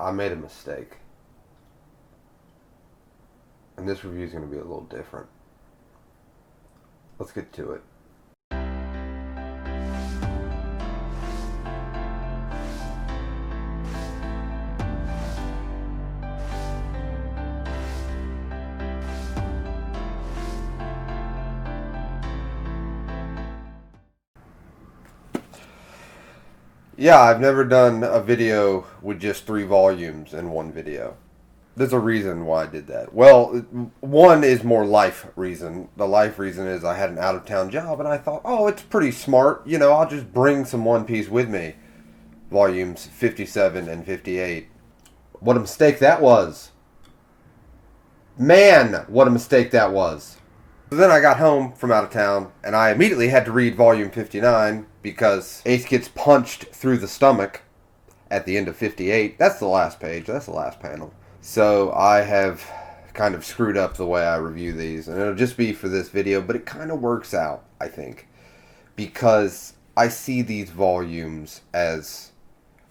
I made a mistake. And this review is going to be a little different. Let's get to it. Yeah, I've never done a video with just 3 volumes in one video. There's a reason why I did that. Well, one is more life reason. The life reason is I had an out-of-town job, and I thought, oh, it's pretty smart. You know, I'll just bring some One Piece with me. Volumes 57 and 58. What a mistake that was. Man, what a mistake that was. So then I got home from out of town, and I immediately had to read volume 59 because Ace gets punched through the stomach at the end of 58. That's the last page. That's the last panel. So I have kind of screwed up the way I review these, and it'll just be for this video, but it kind of works out, I think, because I see these volumes as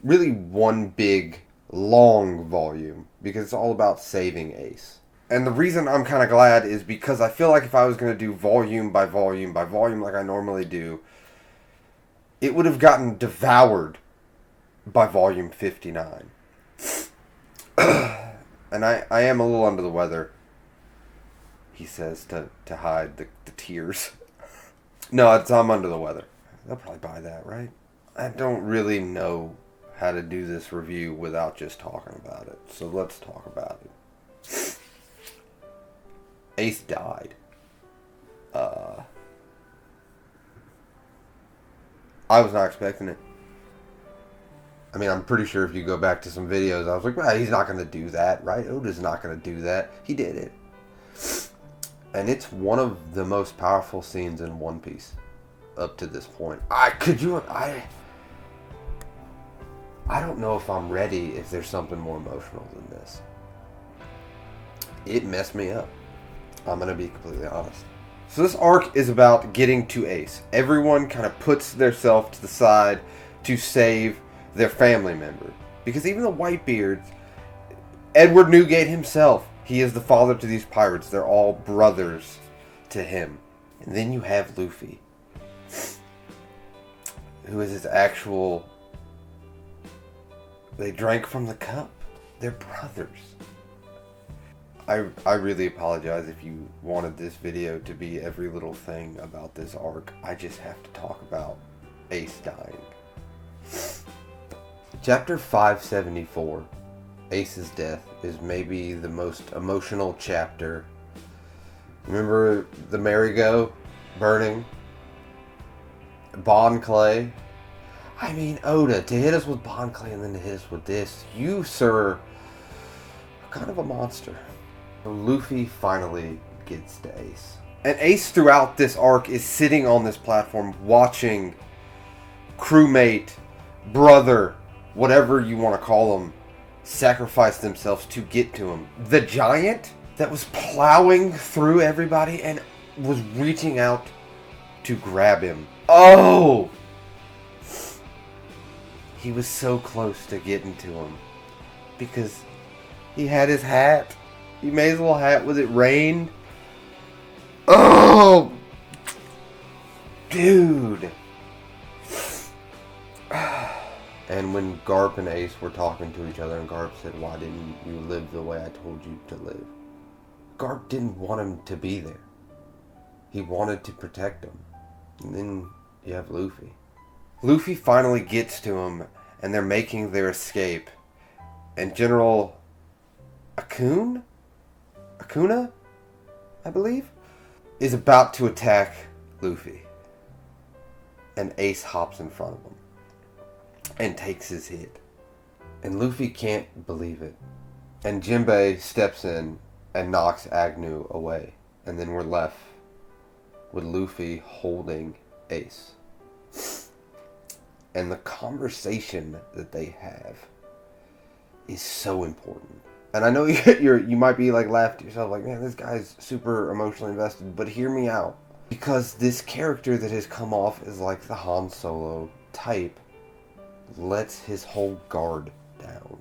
really one big, long volume, because it's all about saving Ace. And the reason I'm kind of glad is because I feel like if I was going to do volume by volume by volume like I normally do, it would have gotten devoured by volume 59. And I am a little under the weather, he says, to hide the tears. No, I'm under the weather. They'll probably buy that, right? I don't really know how to do this review without just talking about it. So let's talk about it. Ace died. I was not expecting it. I mean, I'm pretty sure if you go back to some videos, I was like, well, he's not going to do that, right? Oda's not going to do that. He did it. And it's one of the most powerful scenes in One Piece up to this point. I don't know if I'm ready if there's something more emotional than this. It messed me up. I'm going to be completely honest. So this arc is about getting to Ace. Everyone kind of puts theirself to the side to save their family member. Because even the Whitebeards, Edward Newgate himself, he is the father to these pirates. They're all brothers to him. And then you have Luffy, who is his actual... They drank from the cup. They're brothers. I really apologize if you wanted this video to be every little thing about this arc. I just have to talk about Ace dying. Chapter 574, Ace's death, is maybe the most emotional chapter. Remember the merry-go burning? Bond Clay? I mean, Oda, to hit us with Bond Clay and then to hit us with this, you, sir, are kind of a monster. So Luffy finally gets to Ace. And Ace throughout this arc is sitting on this platform watching crewmate, brother, whatever you want to call them, sacrifice themselves to get to him. The giant that was plowing through everybody and was reaching out to grab him. Oh! He was so close to getting to him because he had his hat. He made his little hat with it rained. Oh! Dude! And when Garp and Ace were talking to each other, and Garp said, why didn't you live the way I told you to live? Garp didn't want him to be there. He wanted to protect him. And then you have Luffy. Luffy finally gets to him, and they're making their escape. And General Akuna, I believe, is about to attack Luffy. And Ace hops in front of him and takes his hit. And Luffy can't believe it. And Jinbei steps in and knocks Agnew away. And then we're left with Luffy holding Ace. And the conversation that they have is so important. And I know you might be like laughing to yourself like, man, this guy's super emotionally invested. But hear me out. Because this character that has come off as like the Han Solo type lets his whole guard down.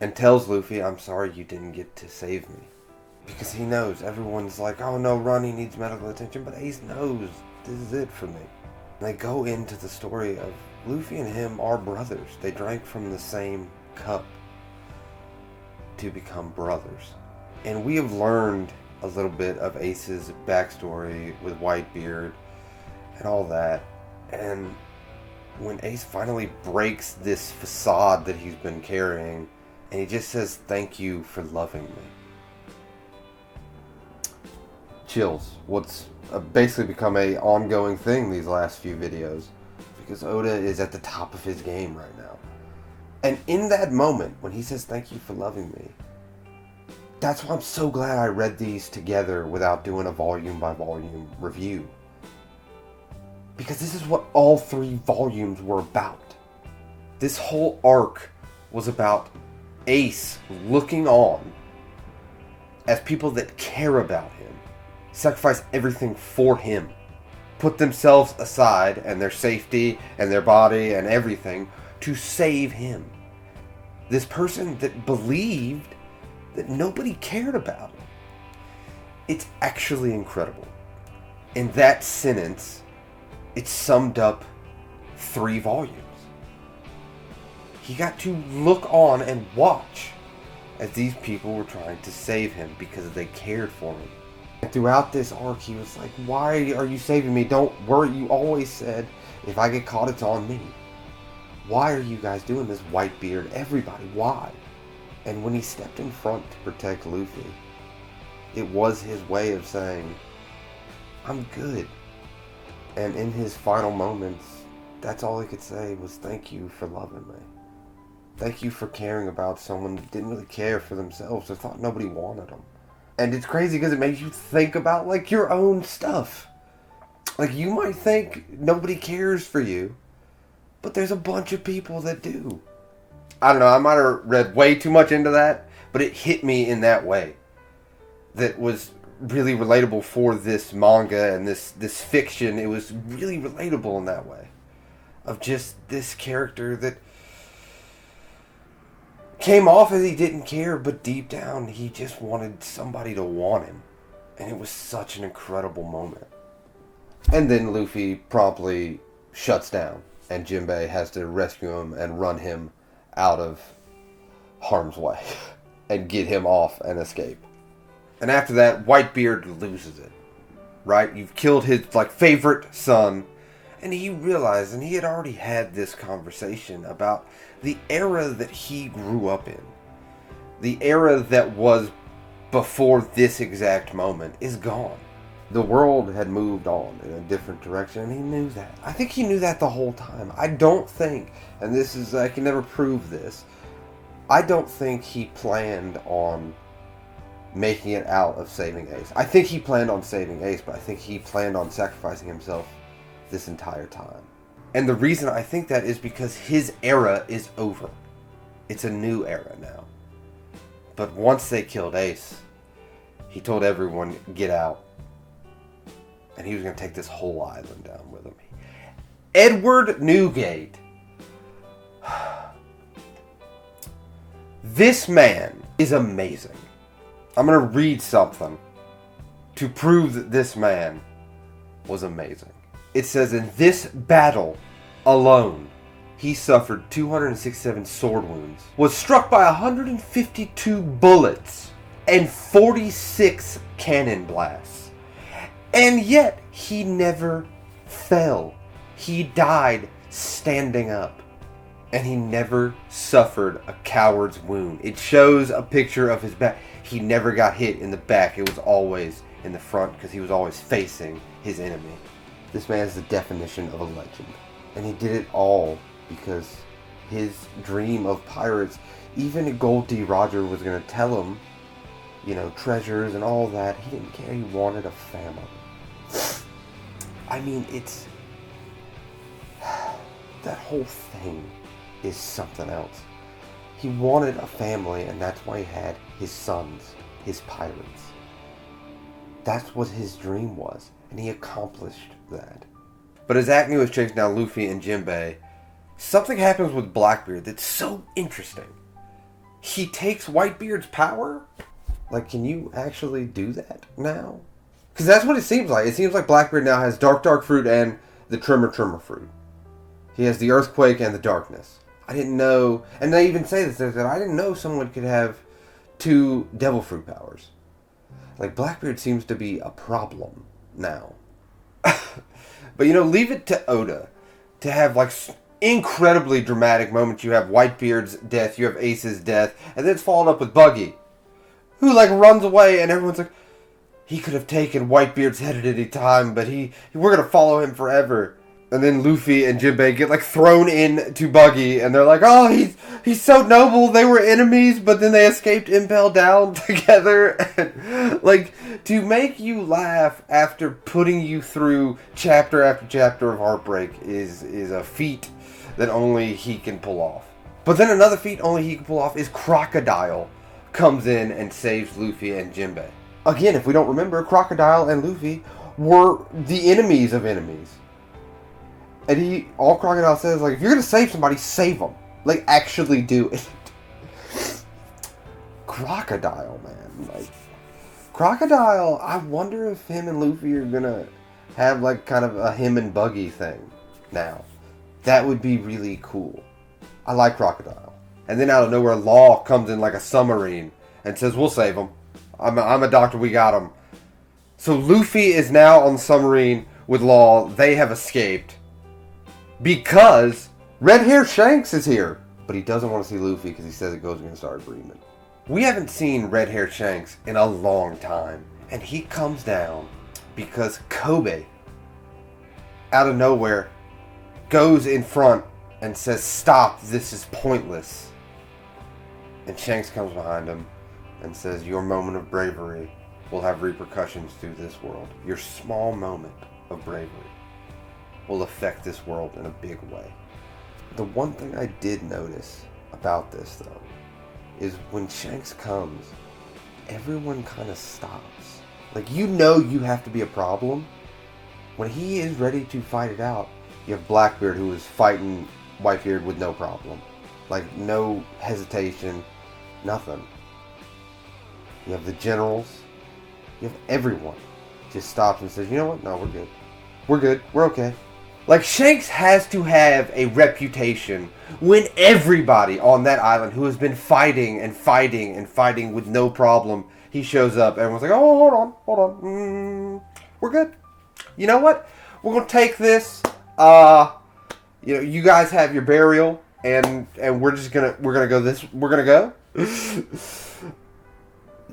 and tells Luffy, I'm sorry you didn't get to save me. Because he knows, everyone's like, oh no, run, he needs medical attention, but Ace knows this is it for me. And they go into the story of Luffy and him are brothers. They drank from the same cup to become brothers. And we have learned a little bit of Ace's backstory with Whitebeard and all that. And when Ace finally breaks this facade that he's been carrying, and he just says, thank you for loving me. Chills. What's basically become a ongoing thing these last few videos. Because Oda is at the top of his game right now. And in that moment, when he says, thank you for loving me, that's why I'm so glad I read these together without doing a volume by volume review. Because this is what all 3 volumes were about. This whole arc was about Ace looking on as people that care about him, sacrifice everything for him, put themselves aside and their safety and their body and everything to save him. This person that believed that nobody cared about him. It's actually incredible. In that sentence, it summed up 3 volumes. He got to look on and watch as these people were trying to save him because they cared for him. And throughout this arc, he was like, why are you saving me? Don't worry. You always said, if I get caught, it's on me. Why are you guys doing this, Whitebeard? Everybody, why? And when he stepped in front to protect Luffy, it was his way of saying, I'm good. And in his final moments, that's all he could say was, thank you for loving me. Thank you for caring about someone that didn't really care for themselves or thought nobody wanted them. And it's crazy because it makes you think about, like, your own stuff. Like, you might think nobody cares for you, but there's a bunch of people that do. I don't know, I might have read way too much into that, but it hit me in that way. That was really relatable for this manga and this fiction. It was really relatable in that way. Of just this character that came off as he didn't care, but deep down he just wanted somebody to want him. And it was such an incredible moment. And then Luffy promptly shuts down, and Jinbei has to rescue him and run him out of harm's way and get him off and escape. And after that, Whitebeard loses it. Right? You've killed his favorite son. And he realized, and he had already had this conversation about the era that he grew up in. The era that was before this exact moment is gone. The world had moved on in a different direction, and he knew that. I think he knew that the whole time. I don't think, and this is, I can never prove this, I don't think he planned on making it out of saving Ace. I think he planned on saving Ace, but I think he planned on sacrificing himself this entire time. And the reason I think that is because his era is over. It's a new era now. But once they killed Ace, he told everyone, get out. And he was going to take this whole island down with him. Edward Newgate. This man is amazing. I'm going to read something to prove that this man was amazing. It says, in this battle alone, he suffered 267 sword wounds, was struck by 152 bullets, and 46 cannon blasts. And yet, he never fell. He died standing up. And he never suffered a coward's wound. It shows a picture of his back. He never got hit in the back. It was always in the front because he was always facing his enemy. This man is the definition of a legend. And he did it all because his dream of pirates, even Gold D. Roger was going to tell him, you know, treasures and all that. He didn't care. He wanted a family. I mean, it's... that whole thing is something else. He wanted a family, and that's why he had his sons, his pirates. That's what his dream was, and he accomplished that. But as Acme was chasing down Luffy and Jinbei, something happens with Blackbeard that's so interesting. he takes Whitebeard's power? Like, can you actually do that now? Because that's what it seems like. It seems like Blackbeard now has Dark Fruit and the Tremor Fruit. He has the Earthquake and the Darkness. I didn't know, and they even say this, that I didn't know someone could have 2 Devil Fruit powers. Like, Blackbeard seems to be a problem now. But, leave it to Oda to have, like, incredibly dramatic moments. You have Whitebeard's death, you have Ace's death, and then it's followed up with Buggy, who, like, runs away, and everyone's like, he could have taken Whitebeard's head at any time, but we're going to follow him forever. And then Luffy and Jinbei get, like, thrown into Buggy, and they're like, oh, he's so noble, they were enemies, but then they escaped Impel Down together. And, like, to make you laugh after putting you through chapter after chapter of heartbreak is a feat that only he can pull off. But then another feat only he can pull off is Crocodile comes in and saves Luffy and Jinbei. Again, if we don't remember, Crocodile and Luffy were the enemies of enemies. And all Crocodile says is, like, if you're going to save somebody, save them. Like, actually do it. Crocodile, man. Like, Crocodile, I wonder if him and Luffy are going to have, like, kind of a him and Buggy thing now. That would be really cool. I like Crocodile. And then out of nowhere, Law comes in like a submarine and says, we'll save him. I'm a doctor, we got him. So Luffy is now on the submarine with Law. They have escaped. Because Red Hair Shanks is here. But he doesn't want to see Luffy because he says it goes against our agreement. We haven't seen Red Hair Shanks in a long time. And he comes down because Kobe, out of nowhere, goes in front and says, stop, this is pointless. And Shanks comes behind him and says, your moment of bravery will have repercussions through this world. Your small moment of bravery will affect this world in a big way. The one thing I did notice about this, though, is when Shanks comes, everyone kind of stops. Like, you have to be a problem. When he is ready to fight it out, you have Blackbeard, who is fighting Whitebeard with no problem. Like, no hesitation, nothing. You have the generals. You have everyone just stops and says, you know what? No, we're good. We're good. We're okay. Like, Shanks has to have a reputation when everybody on that island who has been fighting and fighting and fighting with no problem, he shows up. Everyone's like, oh, hold on. We're good. You know what? We're going to take this. You guys have your burial, and we're going to go this. We're going to go.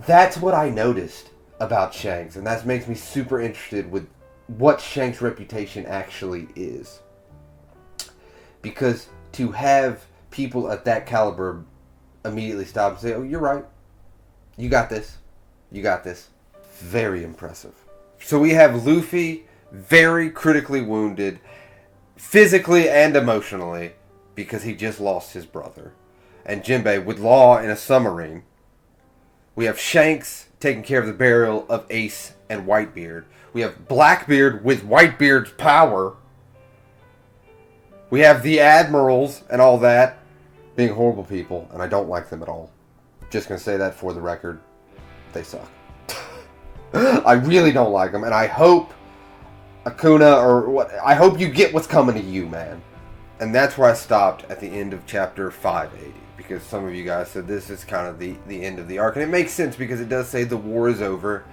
That's what I noticed about Shanks, and that makes me super interested with what Shanks' reputation actually is. Because to have people at that caliber immediately stop and say, oh, you're right. You got this. You got this. Very impressive. So we have Luffy very critically wounded, physically and emotionally, because he just lost his brother. And Jinbei with Law in a submarine. We have Shanks taking care of the burial of Ace and Whitebeard. We have Blackbeard with Whitebeard's power. We have the admirals and all that being horrible people, and I don't like them at all. Just going to say that for the record. They suck. I really don't like them, and I hope Akuna, or what, I hope you get what's coming to you, man. And that's where I stopped at the end of chapter 580. Because some of you guys said this is kind of the end of the arc. And it makes sense because it does say the war is over.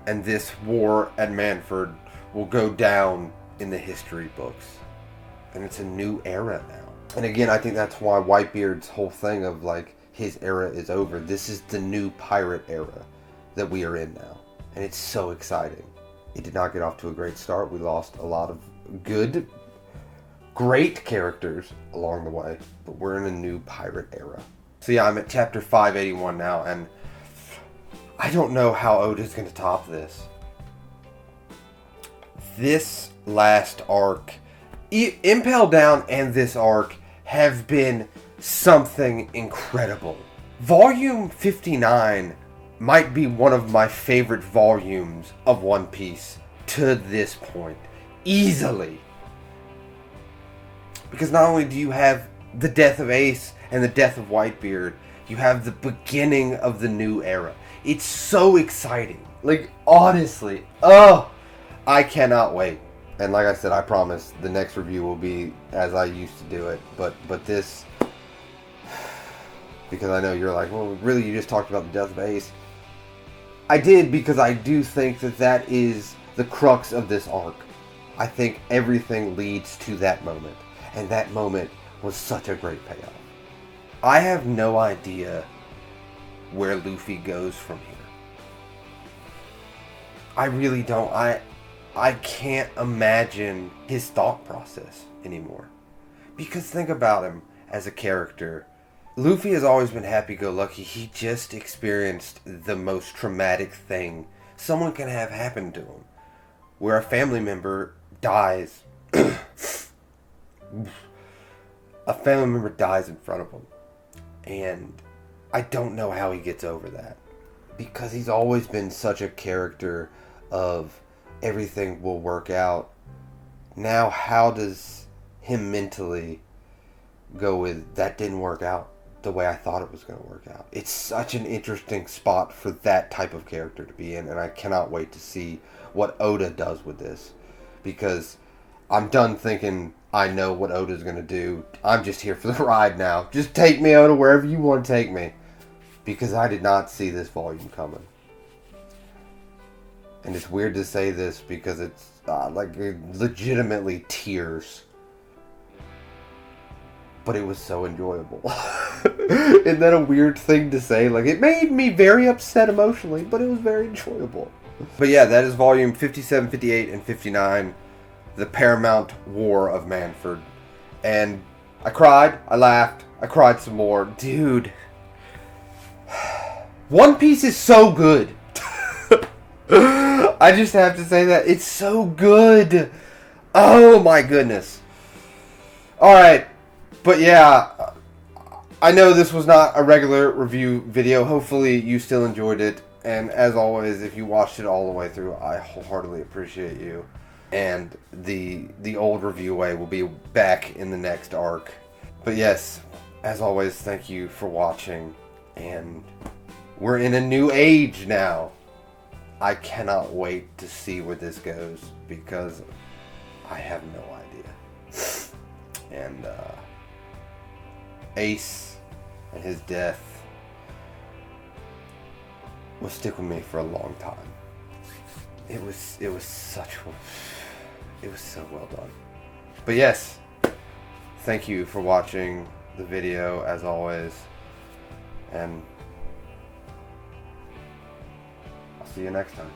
And this war at MarineFord will go down in the history books. And it's a new era now. And again, I think that's why Whitebeard's whole thing of like his era is over. This is the new pirate era that we are in now. And it's so exciting. It did not get off to a great start. We lost a lot of great characters along the way, but we're in a new pirate era. So yeah, I'm at chapter 581 now, and I don't know how Oda's going to top this. This last arc, Impel Down and this arc have been something incredible. Volume 59 might be one of my favorite volumes of One Piece to this point. Easily. Because not only do you have the death of Ace and the death of Whitebeard, You have the beginning of the new era. It's so exciting. Like, honestly, oh, I cannot wait. And like I said, I promise the next review will be as I used to do it. But this, because I know you're like, well, really, you just talked about the death of Ace. I did, because I do think that that is the crux of this arc. I think everything leads to that moment. And that moment was such a great payoff. I have no idea where Luffy goes from here. I really don't. I can't imagine his thought process anymore. Because think about him as a character. Luffy has always been happy-go-lucky. He just experienced the most traumatic thing someone can have happen to him. Where a family member dies. A family member dies in front of him. And I don't know how he gets over that. Because he's always been such a character of everything will work out. Now, how does him mentally go with that didn't work out the way I thought it was going to work out? It's such an interesting spot for that type of character to be in, and I cannot wait to see what Oda does with this, because I'm done thinking I know what Oda's going to do. I'm just here for the ride now. Just take me, Oda, wherever you want to take me, because I did not see this volume coming. And it's weird to say this because it's like legitimately tears. But it was so enjoyable. Isn't that a weird thing to say? Like, it made me very upset emotionally, but it was very enjoyable. But yeah, that is volume 57, 58, and 59. The Paramount War of MarineFord. And I cried, I laughed, I cried some more. Dude. One Piece is so good. I just have to say that. It's so good. Oh my goodness. Alright. But yeah, I know this was not a regular review video. Hopefully you still enjoyed it. And as always, if you watched it all the way through, I wholeheartedly appreciate you. And the old review way will be back in the next arc. But yes, as always, thank you for watching. And we're in a new age now. I cannot wait to see where this goes, because I have no idea. And Ace and his death will stick with me for a long time. It was so well done. But yes, thank you for watching the video as always, and I'll see you next time.